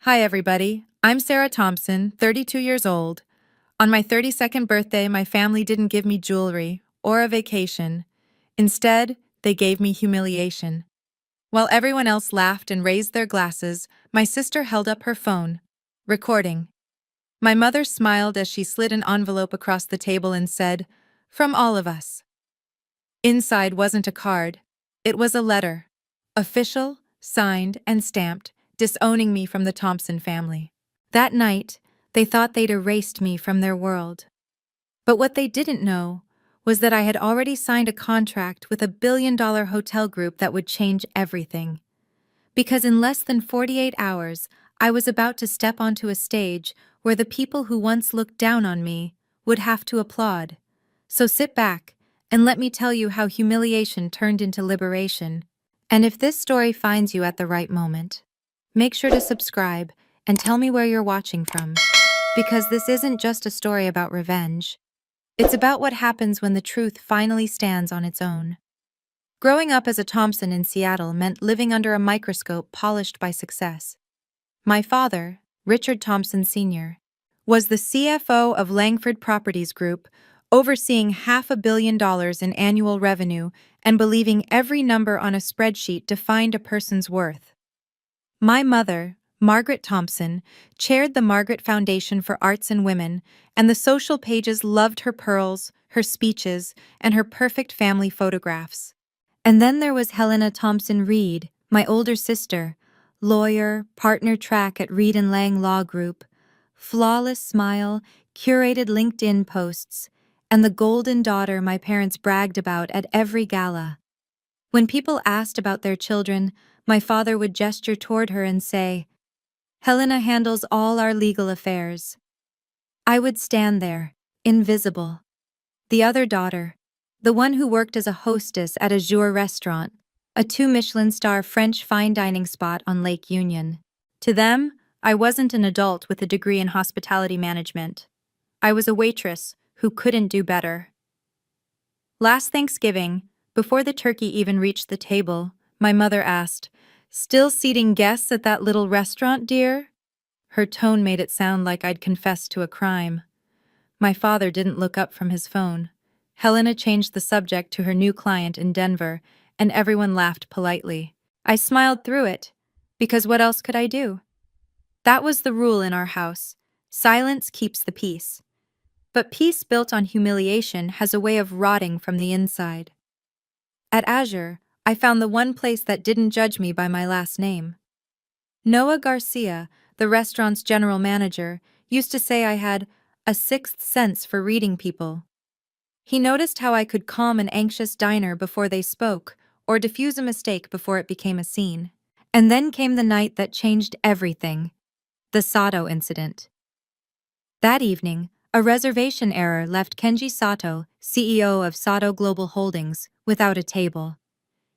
Hi, everybody. I'm Sarah Thompson, 32 years old. On my 32nd birthday, my family didn't give me jewelry or a vacation. Instead, they gave me humiliation. While everyone else laughed and raised their glasses, my sister held up her phone, recording. My mother smiled as she slid an envelope across the table and said, "From all of us." Inside wasn't a card. It was a letter. Official, signed, and stamped, disowning me from the Thompson family. That night, they thought they'd erased me from their world. But what they didn't know was that I had already signed a contract with a billion-dollar hotel group that would change everything. Because in less than 48 hours, I was about to step onto a stage where the people who once looked down on me would have to applaud. So sit back and let me tell you how humiliation turned into liberation. And if this story finds you at the right moment, make sure to subscribe and tell me where you're watching from. Because this isn't just a story about revenge. It's about what happens when the truth finally stands on its own. Growing up as a Thompson in Seattle meant living under a microscope polished by success. My father, Richard Thompson Sr., was the CFO of Langford Properties Group, overseeing $500 million in annual revenue and believing every number on a spreadsheet defined a person's worth. My mother, Margaret Thompson, chaired the Margaret Foundation for Arts and Women, and the social pages loved her pearls, her speeches, and her perfect family photographs. And then there was Helena Thompson Reed, my older sister, lawyer, partner track at Reed and Lang Law Group, flawless smile, curated LinkedIn posts, and the golden daughter my parents bragged about at every gala. When people asked about their children, my father would gesture toward her and say, "Helena handles all our legal affairs." I would stand there, invisible. The other daughter, the one who worked as a hostess at Azure Restaurant, a 2 Michelin-star French fine dining spot on Lake Union. To them, I wasn't an adult with a degree in hospitality management. I was a waitress who couldn't do better. Last Thanksgiving, before the turkey even reached the table, my mother asked, "Still seating guests at that little restaurant, dear?" Her tone made it sound like I'd confessed to a crime. My father didn't look up from his phone. Helena changed the subject to her new client in Denver, and everyone laughed politely. I smiled through it, because what else could I do? That was the rule in our house. Silence keeps the peace. But peace built on humiliation has a way of rotting from the inside. At Azure, I found the one place that didn't judge me by my last name. Noah Garcia, the restaurant's general manager, used to say I had a sixth sense for reading people. He noticed how I could calm an anxious diner before they spoke, or diffuse a mistake before it became a scene. And then came the night that changed everything, the Sato incident. That evening, a reservation error left Kenji Sato, CEO of Sato Global Holdings, without a table.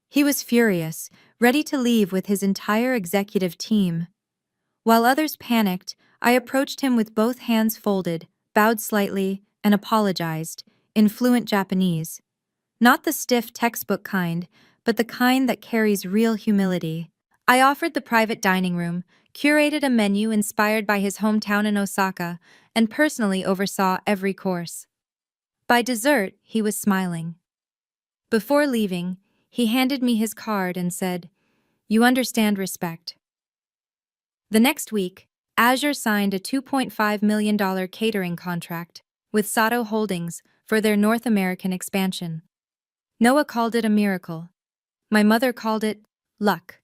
He was furious, ready to leave with his entire executive team. While others panicked, I approached him with both hands folded, bowed slightly, and apologized, in fluent Japanese. Not the stiff textbook kind, but the kind that carries real humility. I offered the private dining room, curated a menu inspired by his hometown in Osaka, and personally oversaw every course. By dessert, he was smiling. Before leaving, he handed me his card and said, "You understand respect." The next week, Azure signed a $2.5 million catering contract with Sato Holdings for their North American expansion. Noah called it a miracle. My mother called it luck.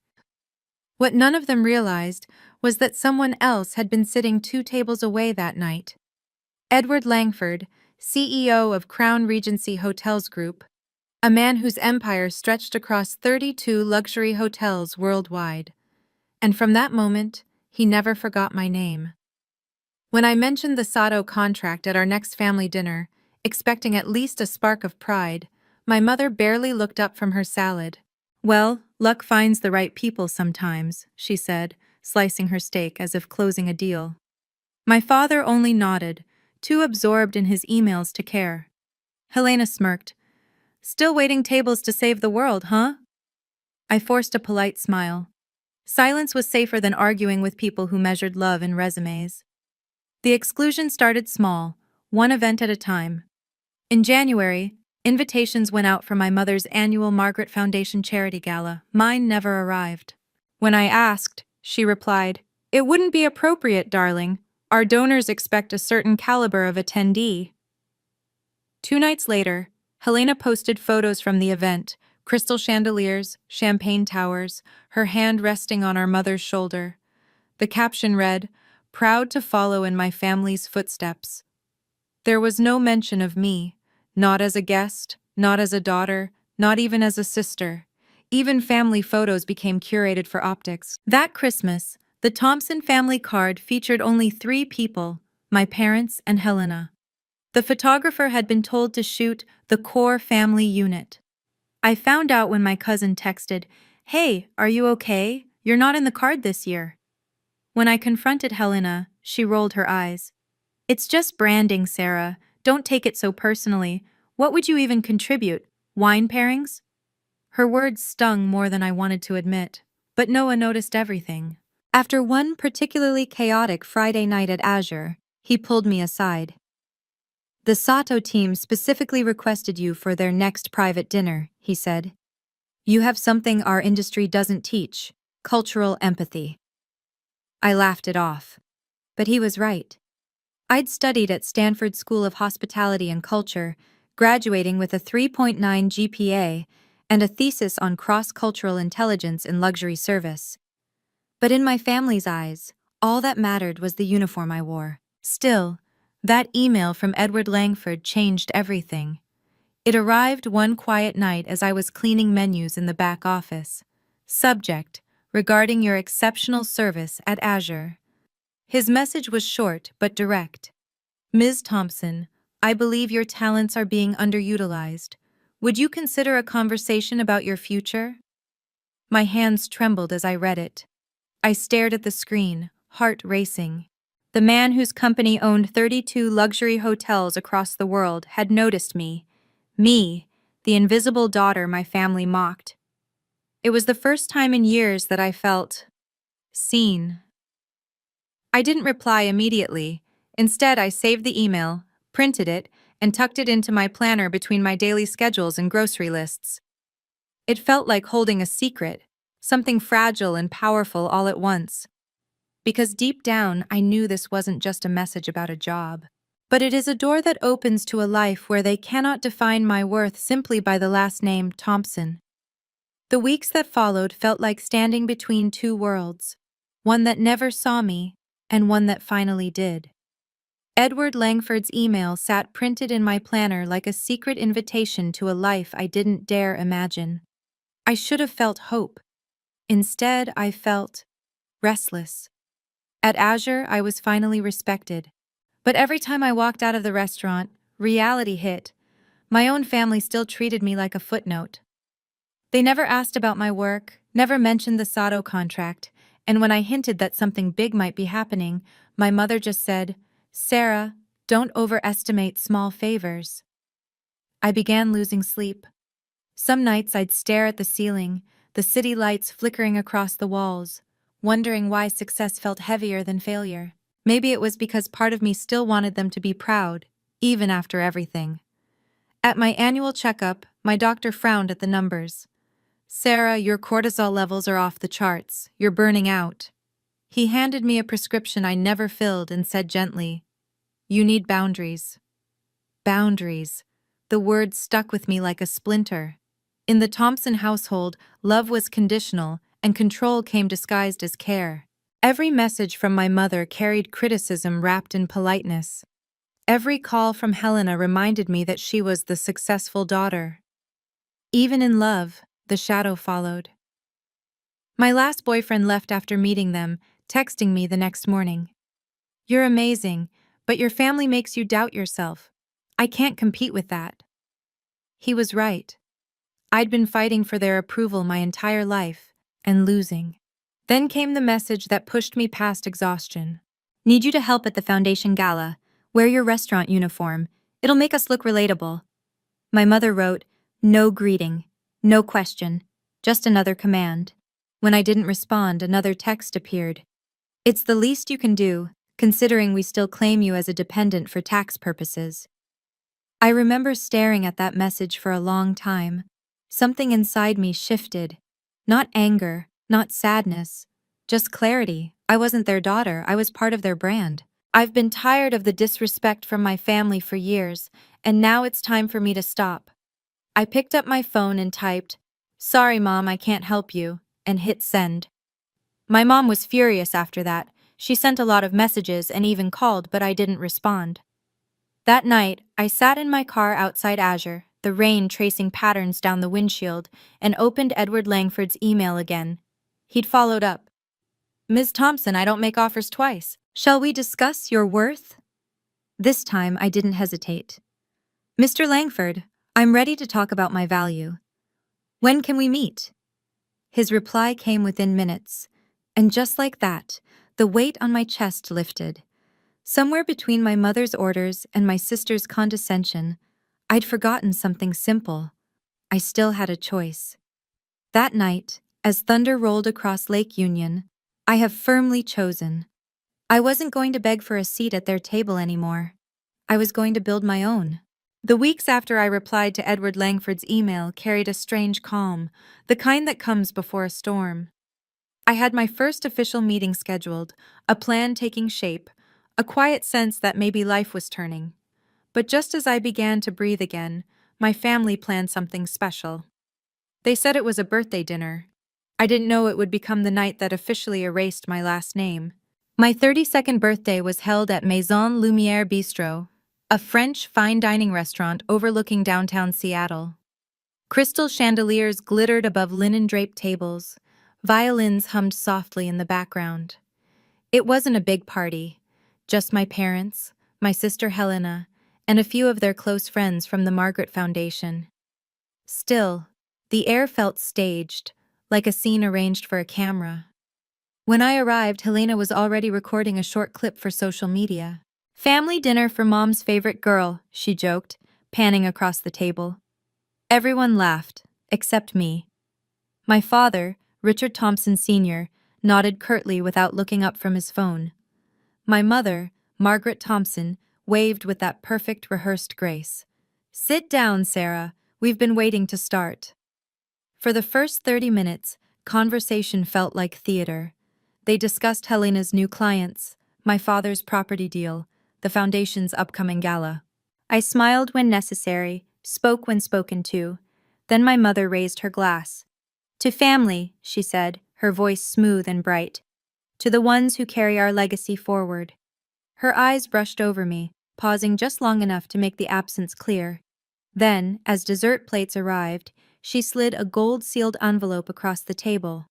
What none of them realized was that someone else had been sitting 2 tables away that night. Edward Langford, CEO of Crown Regency Hotels Group, a man whose empire stretched across 32 luxury hotels worldwide. And from that moment, he never forgot my name. When I mentioned the Sato contract at our next family dinner, expecting at least a spark of pride, my mother barely looked up from her salad. "Well, luck finds the right people sometimes," she said, slicing her steak as if closing a deal. My father only nodded, too absorbed in his emails to care. Helena smirked. "Still waiting tables to save the world, huh?" I forced a polite smile. Silence was safer than arguing with people who measured love in resumes. The exclusion started small, one event at a time. In January, invitations went out for my mother's annual Margaret Foundation charity gala. Mine never arrived. When I asked, she replied, "It wouldn't be appropriate, darling. Our donors expect a certain caliber of attendee." 2 nights later, Helena posted photos from the event: crystal chandeliers, champagne towers, her hand resting on our mother's shoulder. The caption read, "Proud to follow in my family's footsteps." There was no mention of me, not as a guest, not as a daughter, not even as a sister. Even family photos became curated for optics. That Christmas, the Thompson family card featured only 3 people: my parents and Helena. The photographer had been told to shoot the core family unit. I found out when my cousin texted, "Hey, are you okay? You're not in the card this year." When I confronted Helena, she rolled her eyes. "It's just branding, Sarah. Don't take it so personally. What would you even contribute? Wine pairings?" Her words stung more than I wanted to admit, but Noah noticed everything. After one particularly chaotic Friday night at Azure, he pulled me aside. "The Sato team specifically requested you for their next private dinner," he said. "You have something our industry doesn't teach: cultural empathy." I laughed it off. But he was right. I'd studied at Stanford School of Hospitality and Culture, graduating with a 3.9 GPA and a thesis on cross-cultural intelligence in luxury service. But in my family's eyes, all that mattered was the uniform I wore. Still, that email from Edward Langford changed everything. It arrived one quiet night as I was cleaning menus in the back office. Subject: regarding your exceptional service at Azure. His message was short but direct. "Ms. Thompson, I believe your talents are being underutilized. Would you consider a conversation about your future?" My hands trembled as I read it. I stared at the screen, heart racing. The man whose company owned 32 luxury hotels across the world had noticed me. Me, the invisible daughter my family mocked. It was the first time in years that I felt seen. I didn't reply immediately. Instead, I saved the email, printed it, and tucked it into my planner between my daily schedules and grocery lists. It felt like holding a secret, something fragile and powerful all at once. Because deep down, I knew this wasn't just a message about a job. But it is a door that opens to a life where they cannot define my worth simply by the last name Thompson. The weeks that followed felt like standing between 2 worlds, one that never saw me, and one that finally did. Edward Langford's email sat printed in my planner like a secret invitation to a life I didn't dare imagine. I should have felt hope. Instead, I felt restless. At Azure, I was finally respected. But every time I walked out of the restaurant, reality hit. My own family still treated me like a footnote. They never asked about my work, never mentioned the Sato contract, and when I hinted that something big might be happening, my mother just said, "Sarah, don't overestimate small favors." I began losing sleep. Some nights I'd stare at the ceiling, the city lights flickering across the walls, wondering why success felt heavier than failure. Maybe it was because part of me still wanted them to be proud, even after everything. At my annual checkup, my doctor frowned at the numbers. "Sarah, your cortisol levels are off the charts. You're burning out." He handed me a prescription I never filled and said gently, "You need boundaries." Boundaries. The word stuck with me like a splinter. In the Thompson household, love was conditional, and control came disguised as care. Every message from my mother carried criticism wrapped in politeness. Every call from Helena reminded me that she was the successful daughter. Even in love, the shadow followed. My last boyfriend left after meeting them, texting me the next morning. "You're amazing, but your family makes you doubt yourself. I can't compete with that." He was right. I'd been fighting for their approval my entire life, and losing. Then came the message that pushed me past exhaustion. "Need you to help at the foundation gala. Wear your restaurant uniform. It'll make us look relatable." My mother wrote, "No greeting, no question, just another command." When I didn't respond, another text appeared. It's the least you can do, considering we still claim you as a dependent for tax purposes. I remember staring at that message for a long time. Something inside me shifted. Not anger, not sadness, just clarity. I wasn't their daughter, I was part of their brand. I've been tired of the disrespect from my family for years, and now it's time for me to stop. I picked up my phone and typed, "Sorry, Mom, I can't help you," and hit send. My mom was furious after that. She sent a lot of messages and even called, but I didn't respond. That night, I sat in my car outside Azure, the rain tracing patterns down the windshield, and opened Edward Langford's email again. He'd followed up. "Ms. Thompson, I don't make offers twice. Shall we discuss your worth?" This time, I didn't hesitate. "Mr. Langford, I'm ready to talk about my value. When can we meet?" His reply came within minutes, and just like that, the weight on my chest lifted. Somewhere between my mother's orders and my sister's condescension, I'd forgotten something simple. I still had a choice. That night, as thunder rolled across Lake Union, I have firmly chosen. I wasn't going to beg for a seat at their table anymore. I was going to build my own. The weeks after I replied to Edward Langford's email carried a strange calm, the kind that comes before a storm. I had my first official meeting scheduled, a plan taking shape, a quiet sense that maybe life was turning. But just as I began to breathe again, my family planned something special. They said it was a birthday dinner. I didn't know it would become the night that officially erased my last name. My 32nd birthday was held at Maison Lumière Bistro, a French fine dining restaurant overlooking downtown Seattle. Crystal chandeliers glittered above linen-draped tables. Violins hummed softly in the background. It wasn't a big party, just my parents, my sister Helena, and a few of their close friends from the Margaret Foundation. Still, the air felt staged, like a scene arranged for a camera. When I arrived, Helena was already recording a short clip for social media. "Family dinner for Mom's favorite girl," she joked, panning across the table. Everyone laughed, except me. My father, Richard Thompson Sr., nodded curtly without looking up from his phone. My mother, Margaret Thompson, waved with that perfect rehearsed grace. "Sit down, Sarah. We've been waiting to start." For the first 30 minutes, conversation felt like theater. They discussed Helena's new clients, my father's property deal, the foundation's upcoming gala. I smiled when necessary, spoke when spoken to. Then my mother raised her glass. "To family," she said, her voice smooth and bright. "To the ones who carry our legacy forward." Her eyes brushed over me, pausing just long enough to make the absence clear. Then, as dessert plates arrived, she slid a gold-sealed envelope across the table.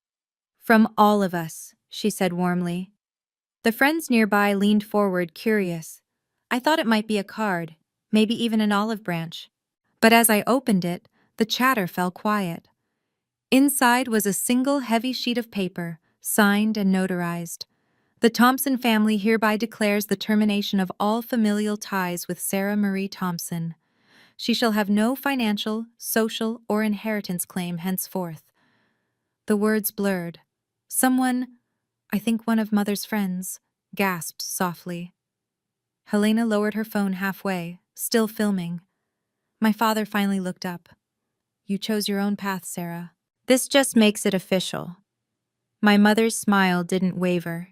"From all of us," she said warmly. The friends nearby leaned forward, curious. I thought it might be a card, maybe even an olive branch. But as I opened it, the chatter fell quiet. Inside was a single heavy sheet of paper, signed and notarized. "The Thompson family hereby declares the termination of all familial ties with Sarah Marie Thompson. She shall have no financial, social, or inheritance claim henceforth." The words blurred. Someone, I think one of Mother's friends, gasped softly. Helena lowered her phone halfway, still filming. My father finally looked up. "You chose your own path, Sarah. This just makes it official." My mother's smile didn't waver.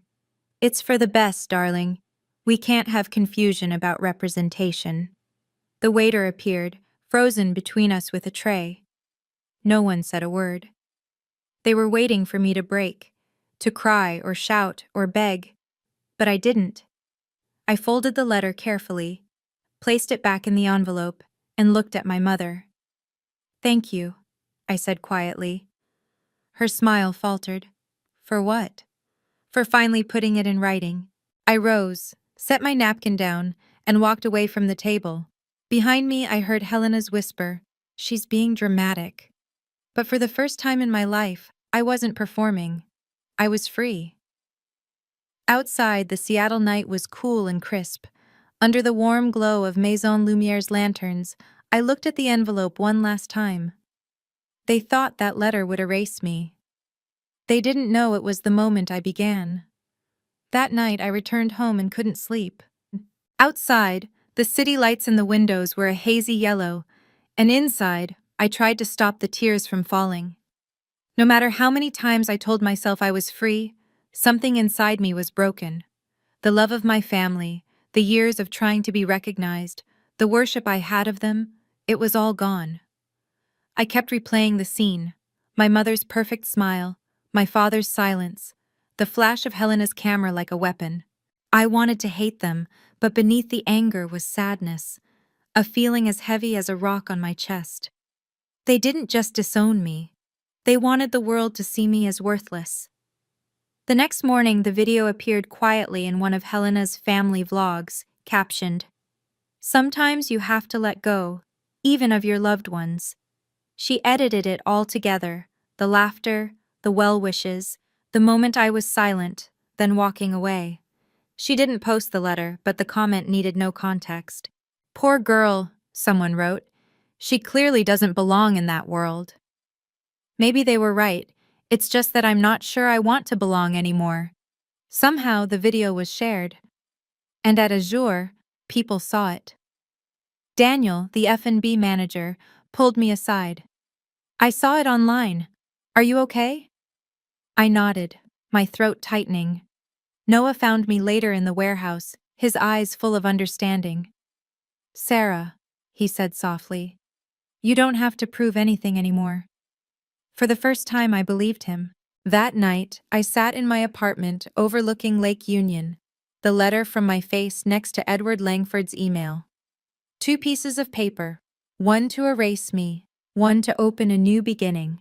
"It's for the best, darling. We can't have confusion about representation." The waiter appeared, frozen between us with a tray. No one said a word. They were waiting for me to break, to cry or shout or beg, but I didn't. I folded the letter carefully, placed it back in the envelope, and looked at my mother. "Thank you," I said quietly. Her smile faltered. "For what?" "For finally putting it in writing." I rose, set my napkin down, and walked away from the table. Behind me, I heard Helena's whisper, "She's being dramatic." But for the first time in my life, I wasn't performing. I was free. Outside, the Seattle night was cool and crisp. Under the warm glow of Maison Lumiere's lanterns, I looked at the envelope one last time. They thought that letter would erase me. They didn't know it was the moment I began. That night, I returned home and couldn't sleep. Outside, the city lights in the windows were a hazy yellow, and inside, I tried to stop the tears from falling. No matter how many times I told myself I was free, something inside me was broken. The love of my family, the years of trying to be recognized, the worship I had of them, it was all gone. I kept replaying the scene, my mother's perfect smile, my father's silence, the flash of Helena's camera like a weapon. I wanted to hate them, but beneath the anger was sadness, a feeling as heavy as a rock on my chest. They didn't just disown me. They wanted the world to see me as worthless. The next morning, the video appeared quietly in one of Helena's family vlogs, captioned, "Sometimes you have to let go, even of your loved ones." She edited it all together, the laughter, the well wishes, the moment I was silent, then walking away. She didn't post the letter, but the comment needed no context. "Poor girl," someone wrote. "She clearly doesn't belong in that world." Maybe they were right. It's just that I'm not sure I want to belong anymore. Somehow the video was shared. And at Azure, people saw it. Daniel, the F&B manager, pulled me aside. "I saw it online. Are you okay?" I nodded, my throat tightening. Noah found me later in the warehouse, his eyes full of understanding. "Sarah," he said softly, "you don't have to prove anything anymore." For the first time, I believed him. That night, I sat in my apartment overlooking Lake Union, the letter from my face next to Edward Langford's email. 2 pieces of paper, one to erase me, one to open a new beginning.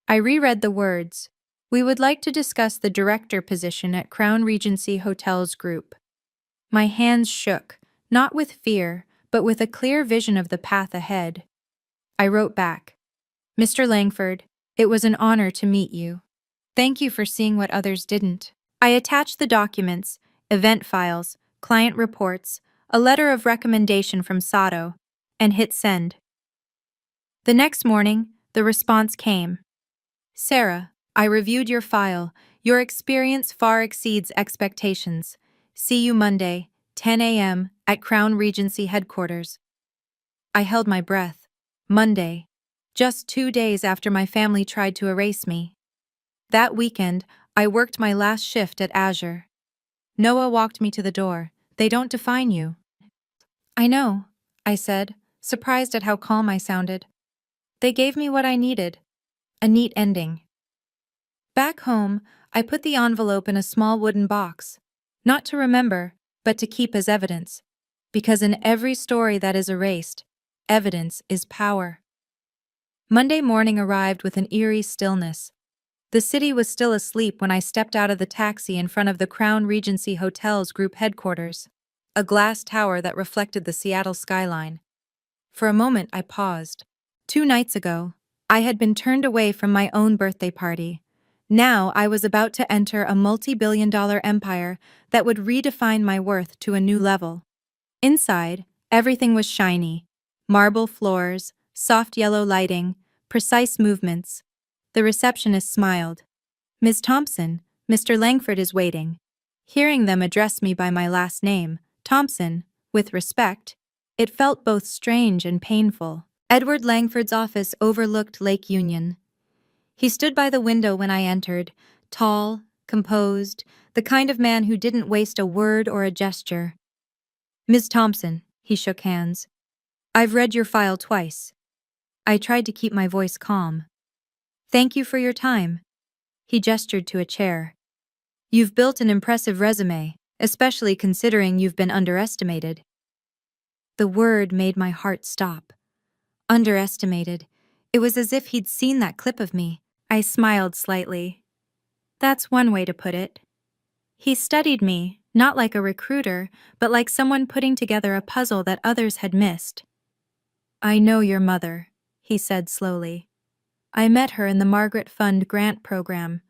I reread the words. "We would like to discuss the director position at Crown Regency Hotels Group." My hands shook, not with fear, but with a clear vision of the path ahead. I wrote back, "Mr. Langford, it was an honor to meet you. Thank you for seeing what others didn't." I attached the documents, event files, client reports, a letter of recommendation from Sato, and hit send. The next morning, the response came. "Sarah, I reviewed your file. Your experience far exceeds expectations. See you Monday, 10 a.m., at Crown Regency headquarters." I held my breath. Monday. Just 2 days after my family tried to erase me. That weekend, I worked my last shift at Azure. Noah walked me to the door. "They don't define you." "I know," I said, surprised at how calm I sounded. "They gave me what I needed. A neat ending." Back home, I put the envelope in a small wooden box, not to remember, but to keep as evidence. Because in every story that is erased, evidence is power. Monday morning arrived with an eerie stillness. The city was still asleep when I stepped out of the taxi in front of the Crown Regency Hotels Group headquarters, a glass tower that reflected the Seattle skyline. For a moment, I paused. 2 nights ago, I had been turned away from my own birthday party. Now I was about to enter a multi-billion-dollar empire that would redefine my worth to a new level. Inside, everything was shiny. Marble floors, soft yellow lighting, precise movements. The receptionist smiled. "Ms. Thompson, Mr. Langford is waiting." Hearing them address me by my last name, Thompson, with respect, it felt both strange and painful. Edward Langford's office overlooked Lake Union. He stood by the window when I entered, tall, composed, the kind of man who didn't waste a word or a gesture. "Ms. Thompson," he shook hands. "I've read your file twice." I tried to keep my voice calm. "Thank you for your time." He gestured to a chair. "You've built an impressive resume, especially considering you've been underestimated." The word made my heart stop. Underestimated. It was as if he'd seen that clip of me. I smiled slightly. That's one way to put it. He studied me, not like a recruiter, but like someone putting together a puzzle that others had missed. "I know your mother," he said slowly. "I met her in the Margaret Fund grant program.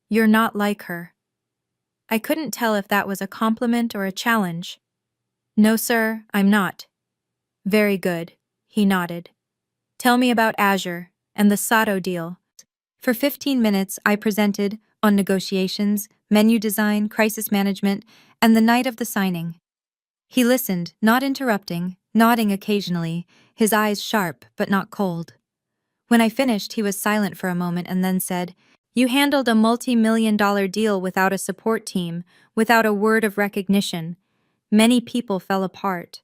You're not like her." I couldn't tell if that was a compliment or a challenge. "No, sir, I'm not." "Very good," he nodded. "Tell me about Azure and the Sato deal." For 15 minutes, I presented on negotiations, menu design, crisis management, and the night of the signing. He listened, not interrupting, nodding occasionally, his eyes sharp but not cold. When I finished, he was silent for a moment and then said, "You handled a multi-million-dollar deal without a support team, without a word of recognition. Many people fell apart."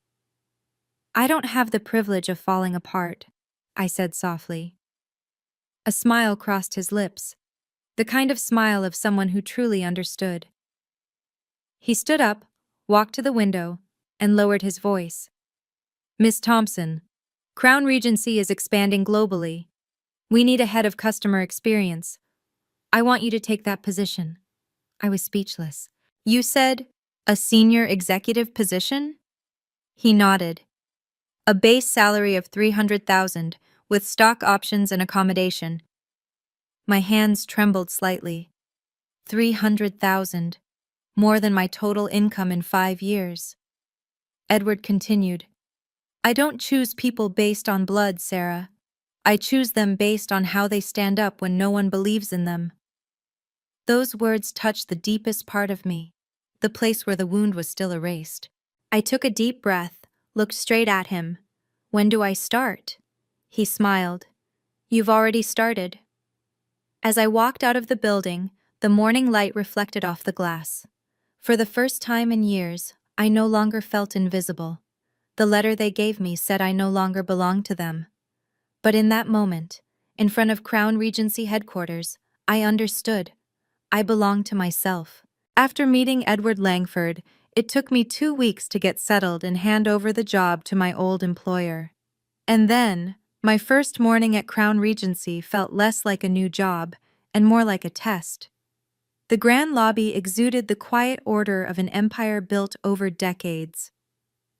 "I don't have the privilege of falling apart," I said softly. A smile crossed his lips, the kind of smile of someone who truly understood. He stood up, walked to the window, and lowered his voice. "Miss Thompson, Crown Regency is expanding globally. We need a head of customer experience. I want you to take that position." I was speechless. "You said a senior executive position?" He nodded. "A base salary of $300,000 with stock options and accommodation." My hands trembled slightly. 300,000, more than my total income in 5 years. Edward continued, "I don't choose people based on blood, Sarah. I choose them based on how they stand up when no one believes in them." Those words touched the deepest part of me, the place where the wound was still erased. I took a deep breath, looked straight at him. "When do I start?" He smiled. "You've already started." As I walked out of the building, the morning light reflected off the glass. For the first time in years, I no longer felt invisible. The letter they gave me said I no longer belonged to them. But in that moment, in front of Crown Regency headquarters, I understood. I belonged to myself. After meeting Edward Langford, it took me 2 weeks to get settled and hand over the job to my old employer. And then, my first morning at Crown Regency felt less like a new job and more like a test. The grand lobby exuded the quiet order of an empire built over decades.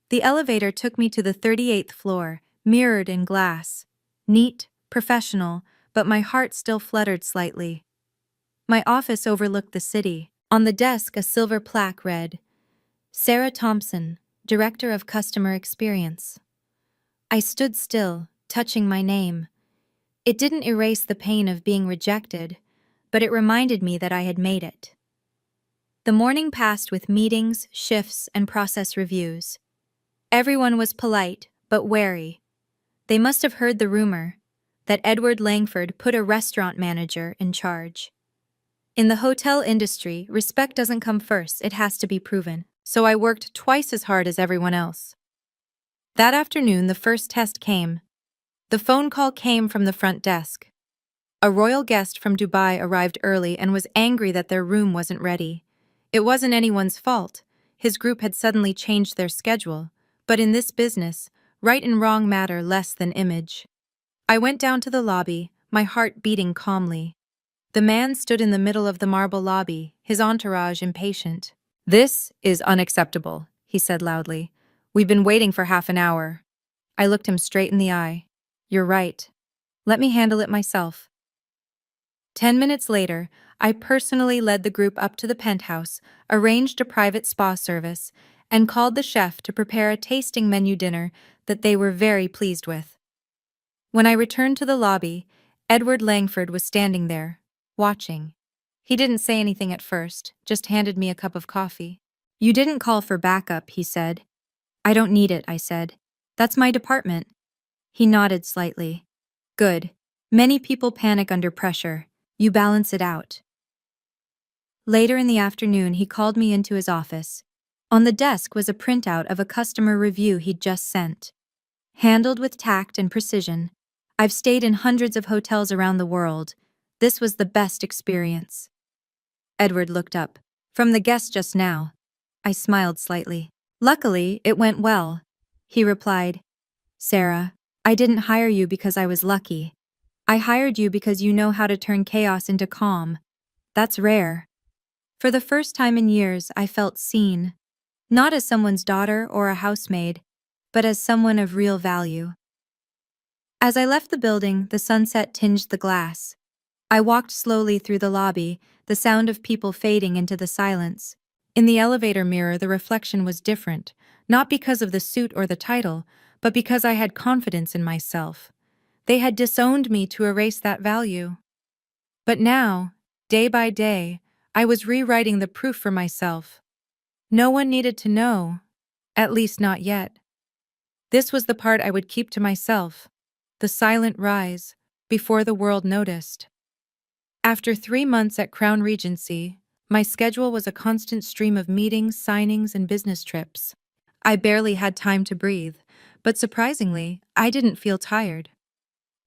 The elevator took me to the 38th floor, mirrored in glass. Neat, professional, but my heart still fluttered slightly. My office overlooked the city. On the desk, a silver plaque read, "Sarah Thompson, Director of Customer Experience." I stood still, touching my name. It didn't erase the pain of being rejected, but it reminded me that I had made it. The morning passed with meetings, shifts, and process reviews. Everyone was polite, but wary. They must have heard the rumor that Edward Langford put a restaurant manager in charge. In the hotel industry, respect doesn't come first, it has to be proven. So I worked twice as hard as everyone else. That afternoon, the first test came. The phone call came from the front desk. A royal guest from Dubai arrived early and was angry that their room wasn't ready. It wasn't anyone's fault. His group had suddenly changed their schedule. But in this business, right and wrong matter less than image. I went down to the lobby, my heart beating calmly. The man stood in the middle of the marble lobby, his entourage impatient. "This is unacceptable," he said loudly. "We've been waiting for half an hour." I looked him straight in the eye. "You're right. Let me handle it myself." 10 minutes later, I personally led the group up to the penthouse, arranged a private spa service, and called the chef to prepare a tasting menu dinner that they were very pleased with. When I returned to the lobby, Edward Langford was standing there, watching. He didn't say anything at first, just handed me a cup of coffee. "You didn't call for backup," he said. "I don't need it," I said. "That's my department." He nodded slightly. "Good. Many people panic under pressure. You balance it out." Later in the afternoon, he called me into his office. On the desk was a printout of a customer review he'd just sent. Handled with tact and precision. "I've stayed in hundreds of hotels around the world. This was the best experience." Edward looked up. "From the guest just now." I smiled slightly. "Luckily, it went well." He replied, "Sarah, I didn't hire you because I was lucky. I hired you because you know how to turn chaos into calm. That's rare." For the first time in years, I felt seen. Not as someone's daughter or a housemaid, but as someone of real value. As I left the building, the sunset tinged the glass. I walked slowly through the lobby, the sound of people fading into the silence. In the elevator mirror, the reflection was different, not because of the suit or the title, but because I had confidence in myself. They had disowned me to erase that value. But now, Day by day, I was rewriting the proof for myself. No one needed to know, at least not yet. This was the part I would keep to myself, the silent rise, before the world noticed. After 3 months at Crown Regency, my schedule was a constant stream of meetings, signings, and business trips. I barely had time to breathe, but surprisingly, I didn't feel tired.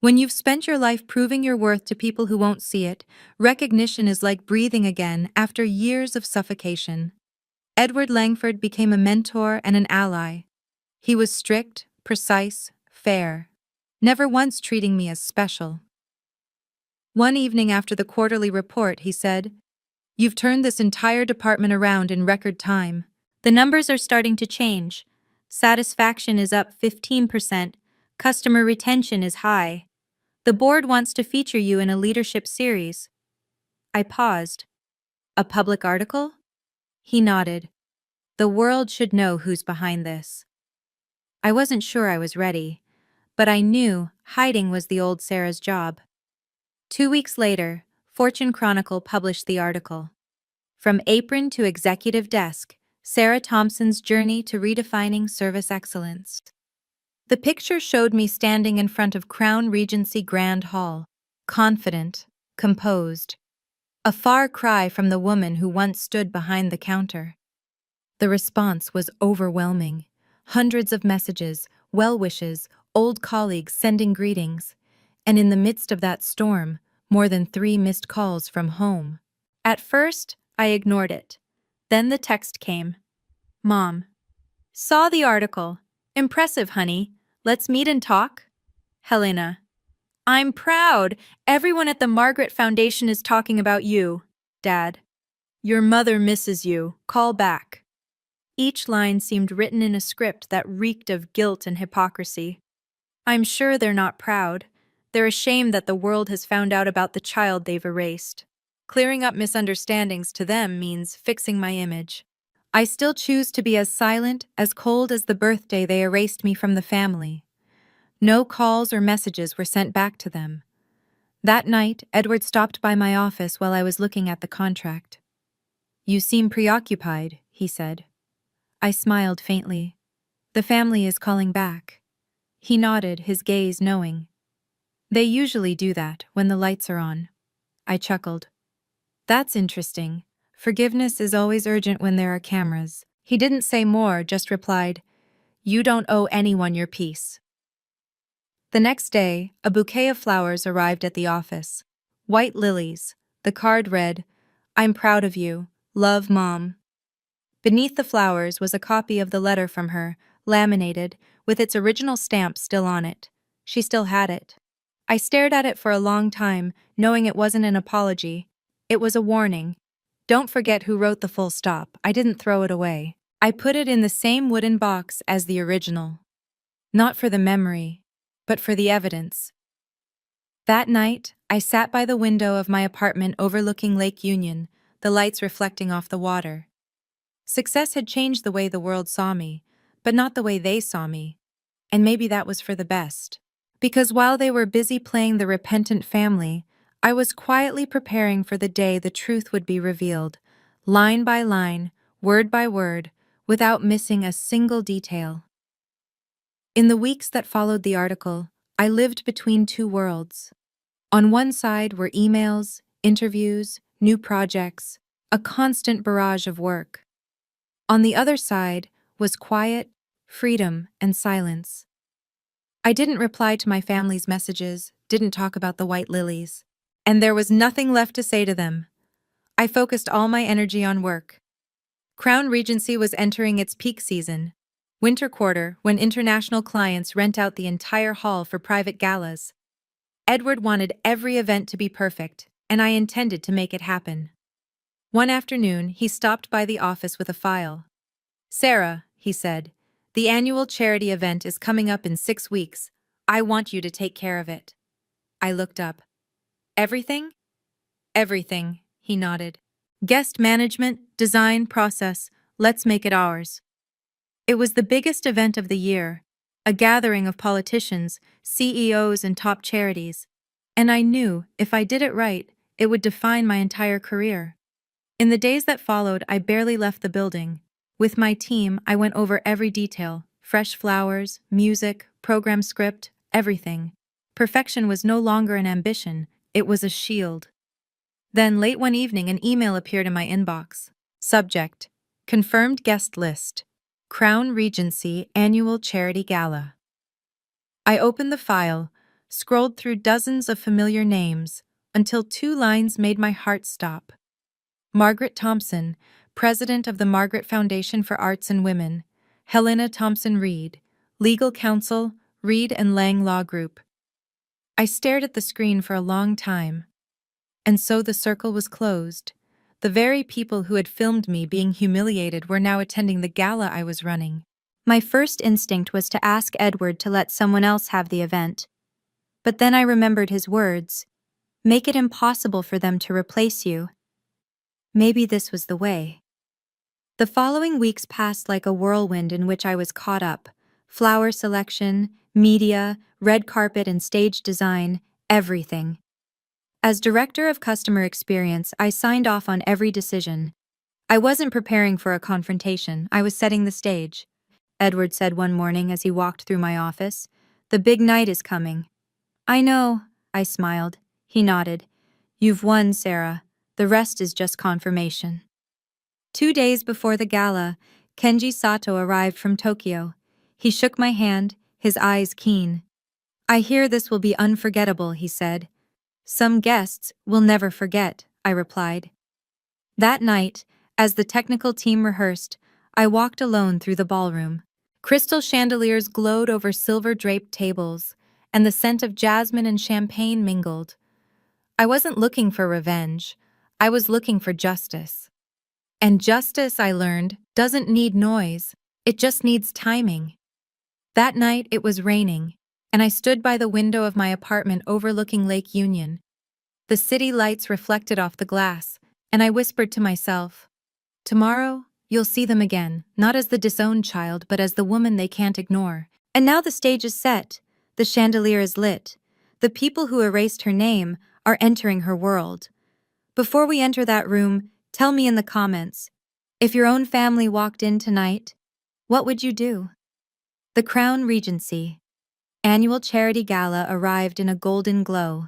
When you've spent your life proving your worth to people who won't see it, recognition is like breathing again after years of suffocation. Edward Langford became a mentor and an ally. He was strict, precise, fair, never once treating me as special. One evening after the quarterly report, he said, "You've turned this entire department around in record time. The numbers are starting to change. Satisfaction is up 15%. Customer retention is high. The board wants to feature you in a leadership series." I paused. "A public article?" He nodded. "The world should know who's behind this." I wasn't sure I was ready, but I knew hiding was the old Sarah's job. 2 weeks later, Fortune Chronicle published the article. From Apron to Executive Desk, Sarah Thompson's Journey to Redefining Service Excellence. The picture showed me standing in front of Crown Regency Grand Hall, confident, composed, a far cry from the woman who once stood behind the counter. The response was overwhelming. Hundreds of messages, well wishes, old colleagues sending greetings. And in the midst of that storm, more than 3 missed calls from home. At first, I ignored it. Then the text came. "Mom. Saw the article. Impressive, honey. Let's meet and talk." Helena. "I'm proud. Everyone at the Margaret Foundation is talking about you." Dad. "Your mother misses you. Call back." Each line seemed written in a script that reeked of guilt and hypocrisy. I'm sure they're not proud. They're ashamed that the world has found out about the child they've erased. Clearing up misunderstandings to them means fixing my image. I still choose to be as silent, as cold as the birthday they erased me from the family. No calls or messages were sent back to them. That night, Edward stopped by my office while I was looking at the contract. "You seem preoccupied," he said. I smiled faintly. "The family is calling back." He nodded, his gaze knowing. "They usually do that when the lights are on." I chuckled. "That's interesting. Forgiveness is always urgent when there are cameras." He didn't say more, just replied, "You don't owe anyone your peace." The next day, a bouquet of flowers arrived at the office. White lilies. The card read, "I'm proud of you. Love, Mom." Beneath the flowers was a copy of the letter from her, laminated, with its original stamp still on it. She still had it. I stared at it for a long time, knowing it wasn't an apology. It was a warning. Don't forget who wrote the full stop. I didn't throw it away. I put it in the same wooden box as the original. Not for the memory, but for the evidence. That night, I sat by the window of my apartment overlooking Lake Union, the lights reflecting off the water. Success had changed the way the world saw me, but not the way they saw me. And maybe that was for the best. Because while they were busy playing the repentant family, I was quietly preparing for the day the truth would be revealed, line by line, word by word, without missing a single detail. In the weeks that followed the article, I lived between two worlds. On one side were emails, interviews, new projects, a constant barrage of work. On the other side was quiet, freedom, and silence. I didn't reply to my family's messages, didn't talk about the white lilies, and there was nothing left to say to them. I focused all my energy on work. Crown Regency was entering its peak season, winter quarter, when international clients rent out the entire hall for private galas. Edward wanted every event to be perfect, and I intended to make it happen. One afternoon, he stopped by the office with a file. "Sarah," he said, "the annual charity event is coming up in 6 weeks. I want you to take care of it." I looked up. "Everything?" "Everything," he nodded. "Guest management, design, process, let's make it ours." It was the biggest event of the year, a gathering of politicians, CEOs, and top charities. And I knew, if I did it right, It would define my entire career. In the days that followed, I barely left the building. With my team, I went over every detail: fresh flowers, music, program script, everything. Perfection was no longer an ambition, it was a shield. Then, late one evening, an email appeared in my inbox. Subject: Confirmed guest list. Crown Regency Annual Charity Gala. I opened the file, scrolled through dozens of familiar names, until two lines made my heart stop. Margaret Thompson, President of the Margaret Foundation for Arts and Women. Helena Thompson Reed, Legal Counsel, Reed and Lang Law Group. I stared at the screen for a long time. And so the circle was closed. The very people who had filmed me being humiliated were now attending the gala I was running. My first instinct was to ask Edward to let someone else have the event. But then I remembered his words. Make it impossible for them to replace you. Maybe this was the way. The following weeks passed like a whirlwind in which I was caught up. Flower selection, media, red carpet and stage design, everything. As Director of Customer Experience, I signed off on every decision. I wasn't preparing for a confrontation, I was setting the stage. Edward said one morning as he walked through my office. The big night is coming. I know, I smiled. He nodded. You've won, Sarah. The rest is just confirmation. 2 days before the gala, Kenji Sato arrived from Tokyo. He shook my hand, his eyes keen. I hear this will be unforgettable, he said. Some guests will never forget, I replied. That night, as the technical team rehearsed, I walked alone through the ballroom. Crystal chandeliers glowed over silver-draped tables, and the scent of jasmine and champagne mingled. I wasn't looking for revenge. I was looking for justice. And justice, I learned, doesn't need noise. It just needs timing. That night it was raining, and I stood by the window of my apartment overlooking Lake Union. The city lights reflected off the glass, and I whispered to myself, tomorrow, you'll see them again, not as the disowned child, but as the woman they can't ignore. And now the stage is set. The chandelier is lit. The people who erased her name are entering her world. Before we enter that room, tell me in the comments, if your own family walked in tonight, what would you do? The Crown Regency Annual Charity Gala arrived in a golden glow.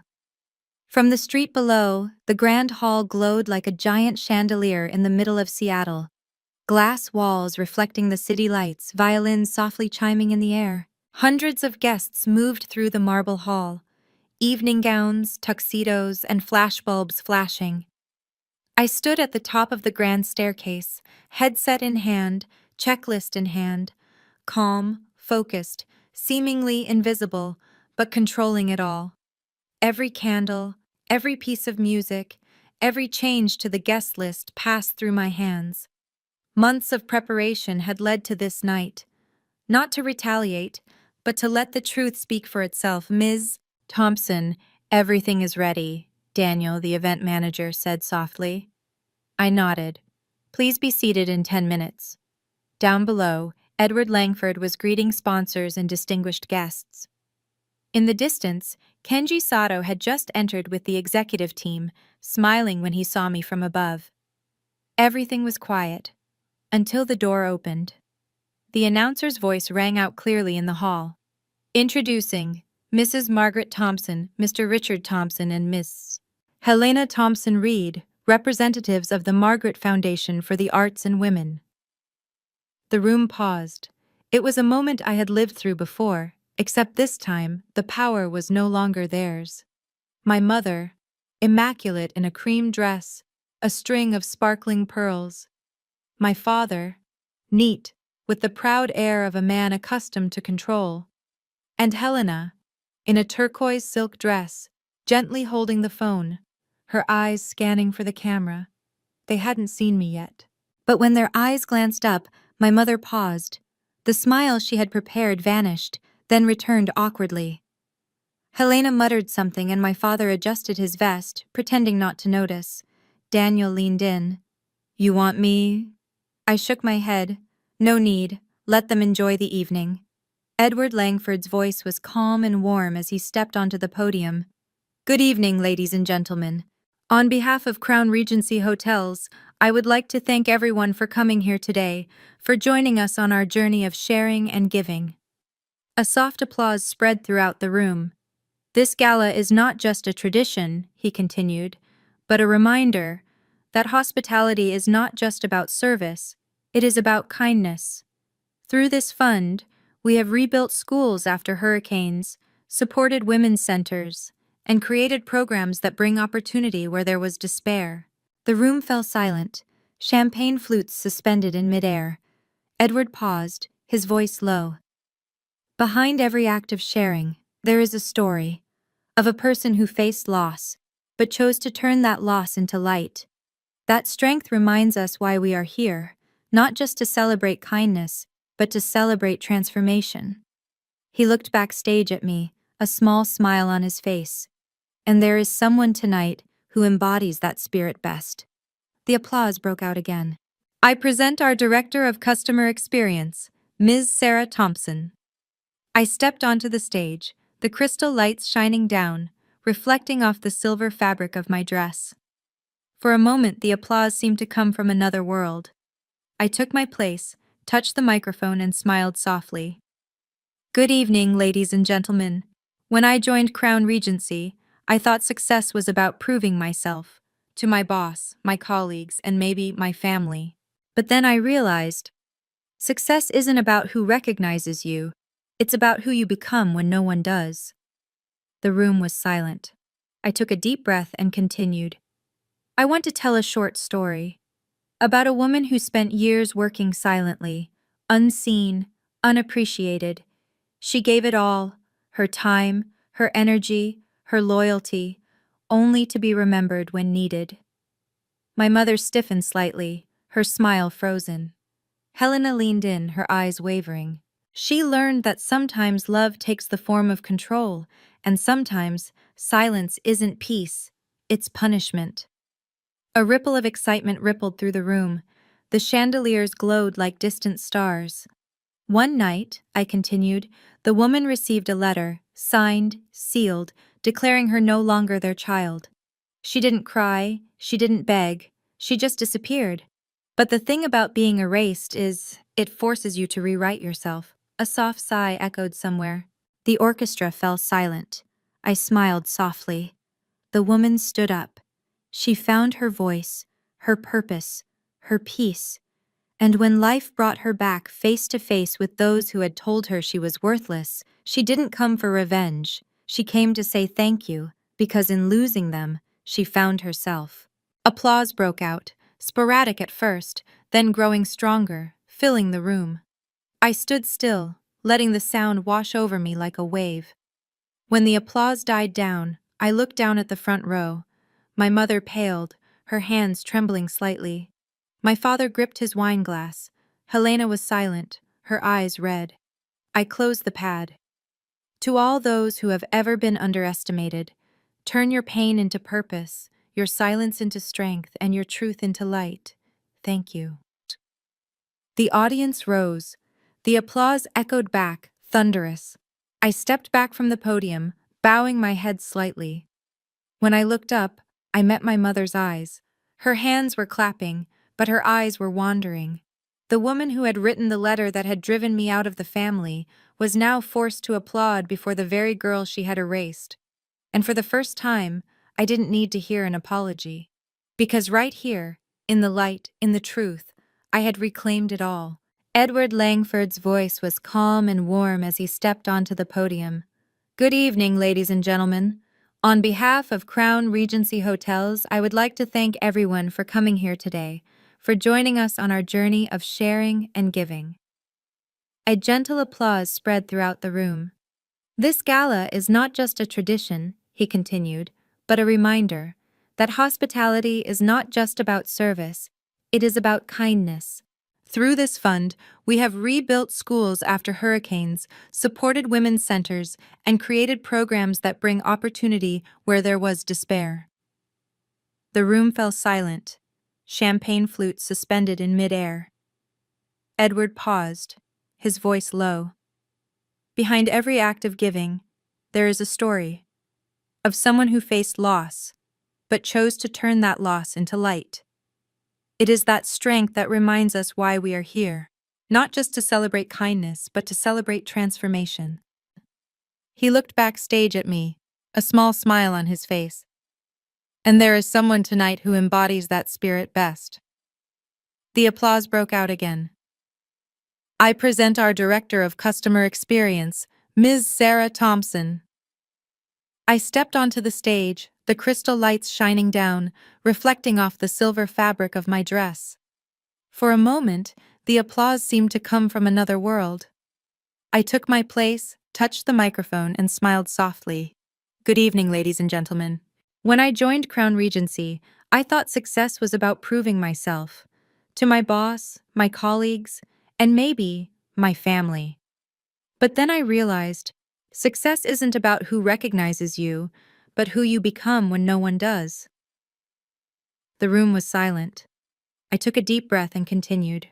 From the street below, the grand hall glowed like a giant chandelier in the middle of Seattle. Glass walls reflecting the city lights, violins softly chiming in the air. Hundreds of guests moved through the marble hall, evening gowns, tuxedos, and flashbulbs flashing. I stood at the top of the grand staircase, headset in hand, checklist in hand, calm, focused, seemingly invisible, but controlling it all. Every candle, every piece of music, every change to the guest list passed through my hands. Months of preparation had led to this night. Not to retaliate, but to let the truth speak for itself. Ms. Thompson, everything is ready, Daniel, the event manager, said softly. I nodded. Please be seated in 10 minutes. Down below, Edward Langford was greeting sponsors and distinguished guests. In the distance, Kenji Sato had just entered with the executive team, smiling when he saw me from above. Everything was quiet, until the door opened. The announcer's voice rang out clearly in the hall. Introducing Mrs. Margaret Thompson, Mr. Richard Thompson, and Miss Helena Thompson Reed, representatives of the Margaret Foundation for the Arts and Women. The room paused. It was a moment I had lived through before, except this time the power was no longer theirs. My mother, immaculate in a cream dress, a string of sparkling pearls. My father, neat, with the proud air of a man accustomed to control. And Helena, in a turquoise silk dress, gently holding the phone, her eyes scanning for the camera. They hadn't seen me yet. But when their eyes glanced up, my mother paused. The smile she had prepared vanished, then returned awkwardly. Helena muttered something and my father adjusted his vest, pretending not to notice. Daniel leaned in. You want me? I shook my head. No need. Let them enjoy the evening. Edward Langford's voice was calm and warm as he stepped onto the podium. Good evening, ladies and gentlemen. On behalf of Crown Regency Hotels, I would like to thank everyone for coming here today, for joining us on our journey of sharing and giving. A soft applause spread throughout the room. This gala is not just a tradition, he continued, but a reminder that hospitality is not just about service, it is about kindness. Through this fund, we have rebuilt schools after hurricanes, supported women's centers, and created programs that bring opportunity where there was despair. The room fell silent, champagne flutes suspended in midair. Edward paused, his voice low. Behind every act of sharing, there is a story of a person who faced loss, but chose to turn that loss into light. That strength reminds us why we are here, not just to celebrate kindness, but to celebrate transformation. He looked backstage at me, a small smile on his face. And there is someone tonight who embodies that spirit best. The applause broke out again. I present our Director of Customer Experience, Ms. Sarah Thompson. I stepped onto the stage, the crystal lights shining down, reflecting off the silver fabric of my dress. For a moment, the applause seemed to come from another world. I took my place, touched the microphone, and smiled softly. Good evening, ladies and gentlemen. When I joined Crown Regency, I thought success was about proving myself to my boss, my colleagues, and maybe my family. But then I realized, success isn't about who recognizes you, it's about who you become when no one does. The room was silent. I took a deep breath and continued. I want to tell a short story about a woman who spent years working silently, unseen, unappreciated. She gave it all, her time, her energy, her loyalty, only to be remembered when needed. My mother stiffened slightly, her smile frozen. Helena leaned in, her eyes wavering. She learned that sometimes love takes the form of control, and sometimes silence isn't peace, it's punishment. A ripple of excitement rippled through the room. The chandeliers glowed like distant stars. One night, I continued, the woman received a letter, signed, sealed, declaring her no longer their child. She didn't cry, she didn't beg, she just disappeared. But the thing about being erased is, it forces you to rewrite yourself. A soft sigh echoed somewhere. The orchestra fell silent. I smiled softly. The woman stood up. She found her voice, her purpose, her peace. And when life brought her back face to face with those who had told her she was worthless, she didn't come for revenge. She came to say thank you, because in losing them, she found herself. Applause broke out, sporadic at first, then growing stronger, filling the room. I stood still, letting the sound wash over me like a wave. When the applause died down, I looked down at the front row. My mother paled, her hands trembling slightly. My father gripped his wine glass. Helena was silent, her eyes red. I closed the pad. To all those who have ever been underestimated, turn your pain into purpose, your silence into strength, and your truth into light. Thank you. The audience rose. The applause echoed back, thunderous. I stepped back from the podium, bowing my head slightly. When I looked up, I met my mother's eyes. Her hands were clapping, but her eyes were wandering. The woman who had written the letter that had driven me out of the family was now forced to applaud before the very girl she had erased. And for the first time, I didn't need to hear an apology. Because right here, in the light, in the truth, I had reclaimed it all. Edward Langford's voice was calm and warm as he stepped onto the podium. Good evening, ladies and gentlemen. On behalf of Crown Regency Hotels, I would like to thank everyone for coming here today, for joining us on our journey of sharing and giving. A gentle applause spread throughout the room. This gala is not just a tradition, he continued, but a reminder that hospitality is not just about service, it is about kindness. Through this fund, we have rebuilt schools after hurricanes, supported women's centers, and created programs that bring opportunity where there was despair. The room fell silent, champagne flutes suspended in midair. Edward paused, his voice low. Behind every act of giving, there is a story of someone who faced loss, but chose to turn that loss into light. It is that strength that reminds us why we are here, not just to celebrate kindness, but to celebrate transformation. He looked backstage at me, a small smile on his face. And there is someone tonight who embodies that spirit best. The applause broke out again. I present our Director of Customer Experience, Ms. Sarah Thompson. I stepped onto the stage, the crystal lights shining down, reflecting off the silver fabric of my dress. For a moment, the applause seemed to come from another world. I took my place, touched the microphone, and smiled softly. Good evening, ladies and gentlemen. When I joined Crown Regency, I thought success was about proving myself to my boss, my colleagues, and maybe my family. But then I realized success isn't about who recognizes you, but who you become when no one does. The room was silent. I took a deep breath and continued.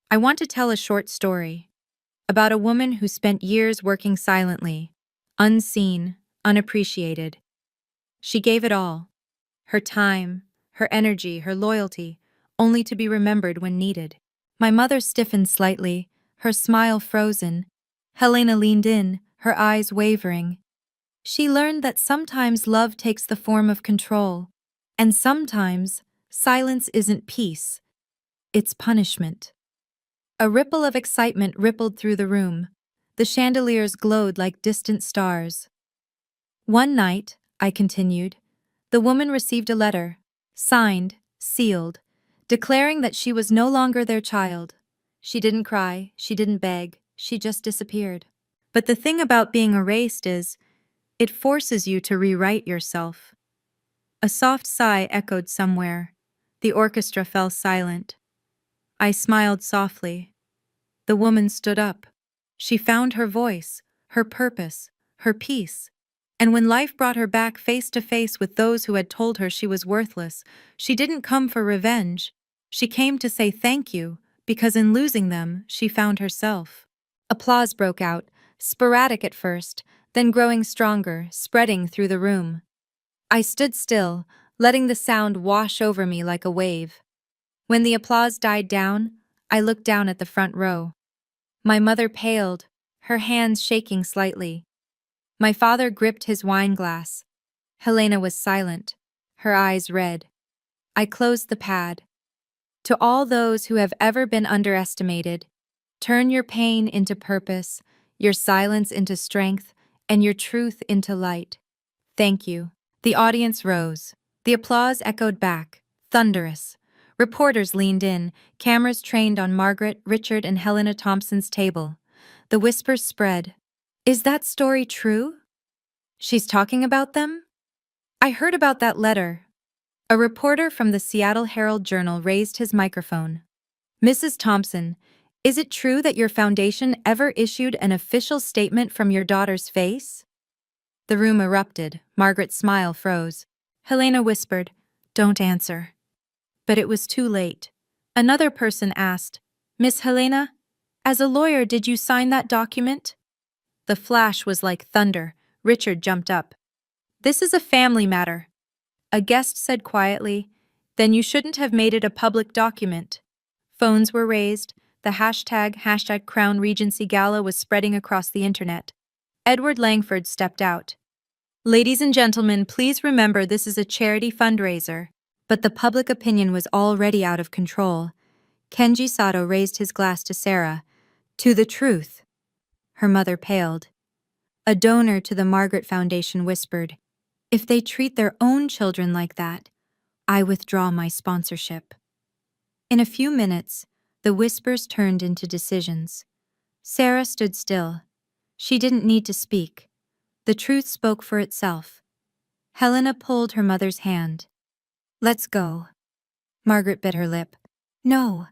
I want to tell a short story about a woman who spent years working silently, unseen, unappreciated. She gave it all, her time, her energy, her loyalty, only to be remembered when needed. My mother stiffened slightly, her smile frozen. Helena leaned in, her eyes wavering. She learned that sometimes love takes the form of control, and sometimes silence isn't peace, it's punishment. A ripple of excitement rippled through the room. The chandeliers glowed like distant stars. One night, I continued, the woman received a letter, signed, sealed, declaring that she was no longer their child. She didn't cry, she didn't beg, she just disappeared. But the thing about being erased is, it forces you to rewrite yourself. A soft sigh echoed somewhere. The orchestra fell silent. I smiled softly. The woman stood up. She found her voice, her purpose, her peace. And when life brought her back face to face with those who had told her she was worthless, she didn't come for revenge. She came to say thank you, because in losing them, she found herself. Applause broke out, sporadic at first, then growing stronger, spreading through the room. I stood still, letting the sound wash over me like a wave. When the applause died down, I looked down at the front row. My mother paled, her hands shaking slightly. My father gripped his wine glass. Helena was silent, her eyes red. I closed the pad. To all those who have ever been underestimated, turn your pain into purpose, your silence into strength, and your truth into light. Thank you. The audience rose. The applause echoed back, thunderous. Reporters leaned in, cameras trained on Margaret, Richard, and Helena Thompson's table. The whispers spread. Is that story true? She's talking about them? I heard about that letter. A reporter from the Seattle Herald-Journal raised his microphone. Mrs. Thompson, is it true that your foundation ever issued an official statement from your daughter's face? The room erupted. Margaret's smile froze. Helena whispered, "Don't answer." But it was too late. Another person asked, "Miss Helena, as a lawyer, did you sign that document?" The flash was like thunder. Richard jumped up. "This is a family matter." A guest said quietly, "Then you shouldn't have made it a public document." Phones were raised. The hashtag Crown Regency Gala was spreading across the internet. Edward Langford stepped out. "Ladies and gentlemen, please remember this is a charity fundraiser." But the public opinion was already out of control. Kenji Sato raised his glass to Sarah. "To the truth." Her mother paled. A donor to the Margaret Foundation whispered, "If they treat their own children like that, I withdraw my sponsorship." In a few minutes, the whispers turned into decisions. Sarah stood still. She didn't need to speak. The truth spoke for itself. Helena pulled her mother's hand. "Let's go." Margaret bit her lip. "No,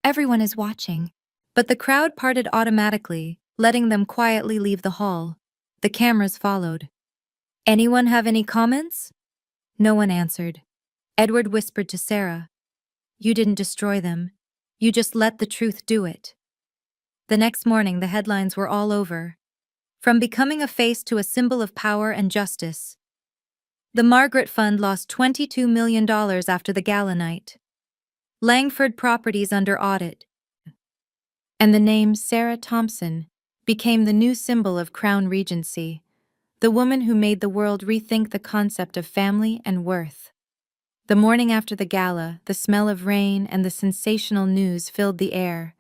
everyone is watching." But the crowd parted automatically, letting them quietly leave the hall. The cameras followed. "Anyone have any comments?" No one answered. Edward whispered to Sarah, "You didn't destroy them. You just let the truth do it." The next morning, the headlines were all over. From becoming a face to a symbol of power and justice. The Margaret Fund lost $22 million after the gala night. Langford Properties under audit. And the name Sarah Thompson became the new symbol of Crown Regency, the woman who made the world rethink the concept of family and worth. The morning after the gala, the smell of rain and the sensational news filled the air.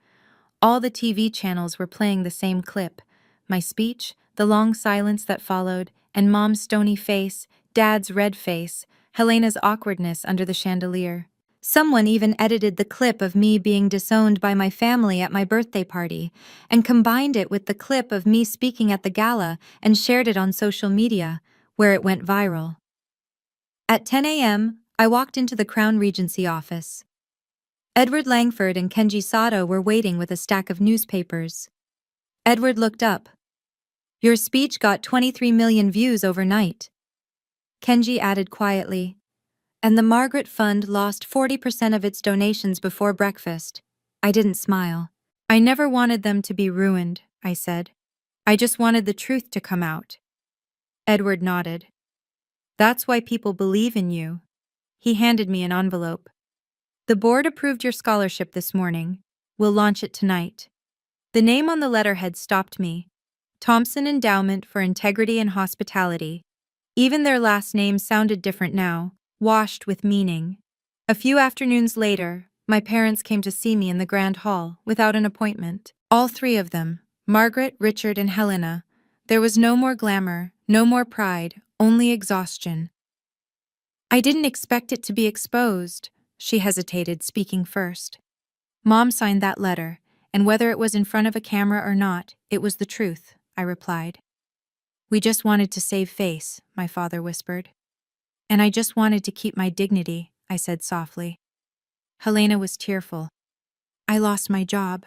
All the TV channels were playing the same clip. My speech, the long silence that followed, and Mom's stony face, Dad's red face, Helena's awkwardness under the chandelier. Someone even edited the clip of me being disowned by my family at my birthday party and combined it with the clip of me speaking at the gala and shared it on social media, where it went viral. At 10 a.m., I walked into the Crown Regency office. Edward Langford and Kenji Sato were waiting with a stack of newspapers. Edward looked up. "Your speech got 23 million views overnight." Kenji added quietly, "And the Margaret Fund lost 40% of its donations before breakfast." I didn't smile. "I never wanted them to be ruined," I said. "I just wanted the truth to come out." Edward nodded. "That's why people believe in you." He handed me an envelope. "The board approved your scholarship this morning. We'll launch it tonight." The name on the letterhead stopped me. Thompson Endowment for Integrity and Hospitality. Even their last names sounded different now, washed with meaning. A few afternoons later, my parents came to see me in the Grand Hall without an appointment. All three of them, Margaret, Richard, and Helena. There was no more glamour, no more pride, only exhaustion. "I didn't expect it to be exposed," she hesitated, speaking first. "Mom signed that letter, and whether it was in front of a camera or not, it was the truth," I replied. "We just wanted to save face," my father whispered. "And I just wanted to keep my dignity," I said softly. Helena was tearful. "I lost my job.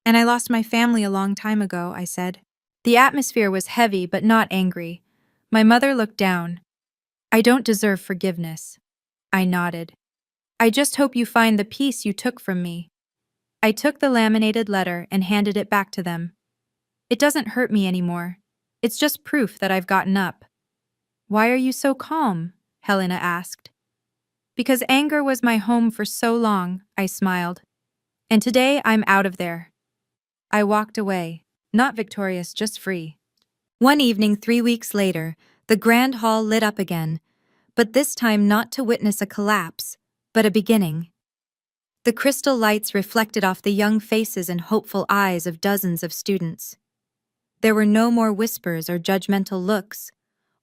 And I lost my family a long time ago," I said. The atmosphere was heavy but not angry. My mother looked down. "I don't deserve forgiveness." I nodded. "I just hope you find the peace you took from me." I took the laminated letter and handed it back to them. "It doesn't hurt me anymore. It's just proof that I've gotten up." "Why are you so calm?" Helena asked. "Because anger was my home for so long," I smiled. "And today I'm out of there." I walked away, not victorious, just free. One evening 3 weeks later, the Grand Hall lit up again, but this time not to witness a collapse, but a beginning. The crystal lights reflected off the young faces and hopeful eyes of dozens of students. There were no more whispers or judgmental looks,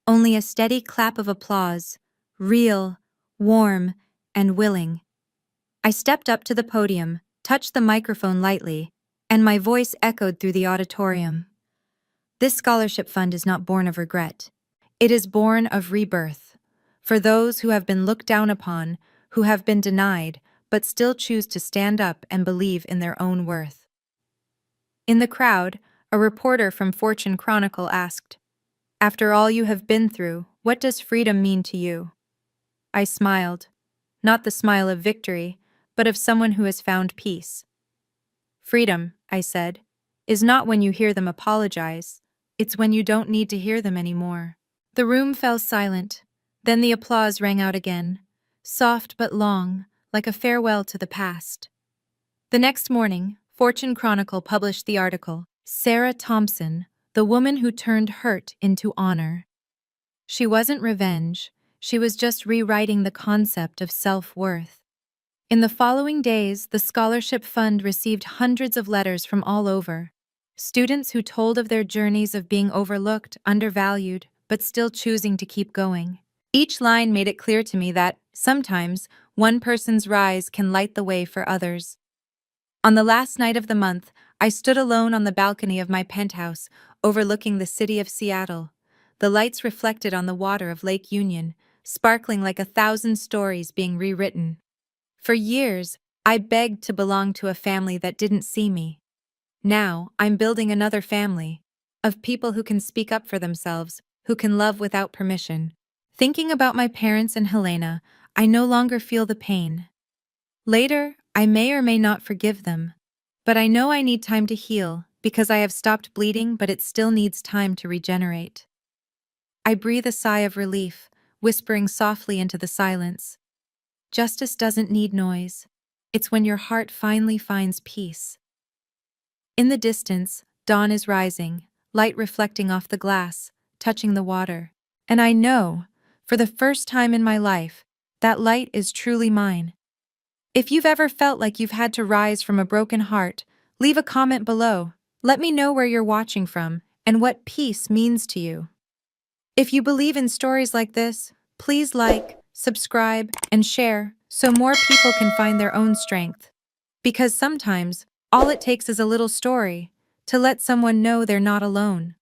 only a steady clap of applause, real, warm, and willing. I stepped up to the podium, touched the microphone lightly, and my voice echoed through the auditorium. This scholarship fund is not born of regret. It is born of rebirth. For those who have been looked down upon, who have been denied, but still choose to stand up and believe in their own worth. In the crowd, a reporter from Fortune Chronicle asked, "After all you have been through, what does freedom mean to you?" I smiled, not the smile of victory, but of someone who has found peace. "Freedom," I said, "is not when you hear them apologize. It's when you don't need to hear them anymore." The room fell silent. Then the applause rang out again, soft but long, like a farewell to the past. The next morning, Fortune Chronicle published the article, "Sarah Thompson, the woman who turned hurt into honor." She wasn't revenge, she was just rewriting the concept of self-worth. In the following days, the scholarship fund received hundreds of letters from all over. Students who told of their journeys of being overlooked, undervalued, but still choosing to keep going. Each line made it clear to me that, sometimes, one person's rise can light the way for others. On the last night of the month, I stood alone on the balcony of my penthouse, overlooking the city of Seattle. The lights reflected on the water of Lake Union, sparkling like 1,000 stories being rewritten. For years, I begged to belong to a family that didn't see me. Now, I'm building another family, of people who can speak up for themselves, who can love without permission. Thinking about my parents and Helena, I no longer feel the pain. Later, I may or may not forgive them, but I know I need time to heal because I have stopped bleeding, but it still needs time to regenerate. I breathe a sigh of relief whispering softly into the silence. Justice doesn't need noise. It's when your heart finally finds peace. In the distance, dawn is rising, light reflecting off the glass, touching the water. And I know, for the first time in my life, that light is truly mine. If you've ever felt like you've had to rise from a broken heart, leave a comment below. Let me know where you're watching from and what peace means to you. If you believe in stories like this, please like, subscribe, and share so more people can find their own strength. Because sometimes, all it takes is a little story to let someone know they're not alone.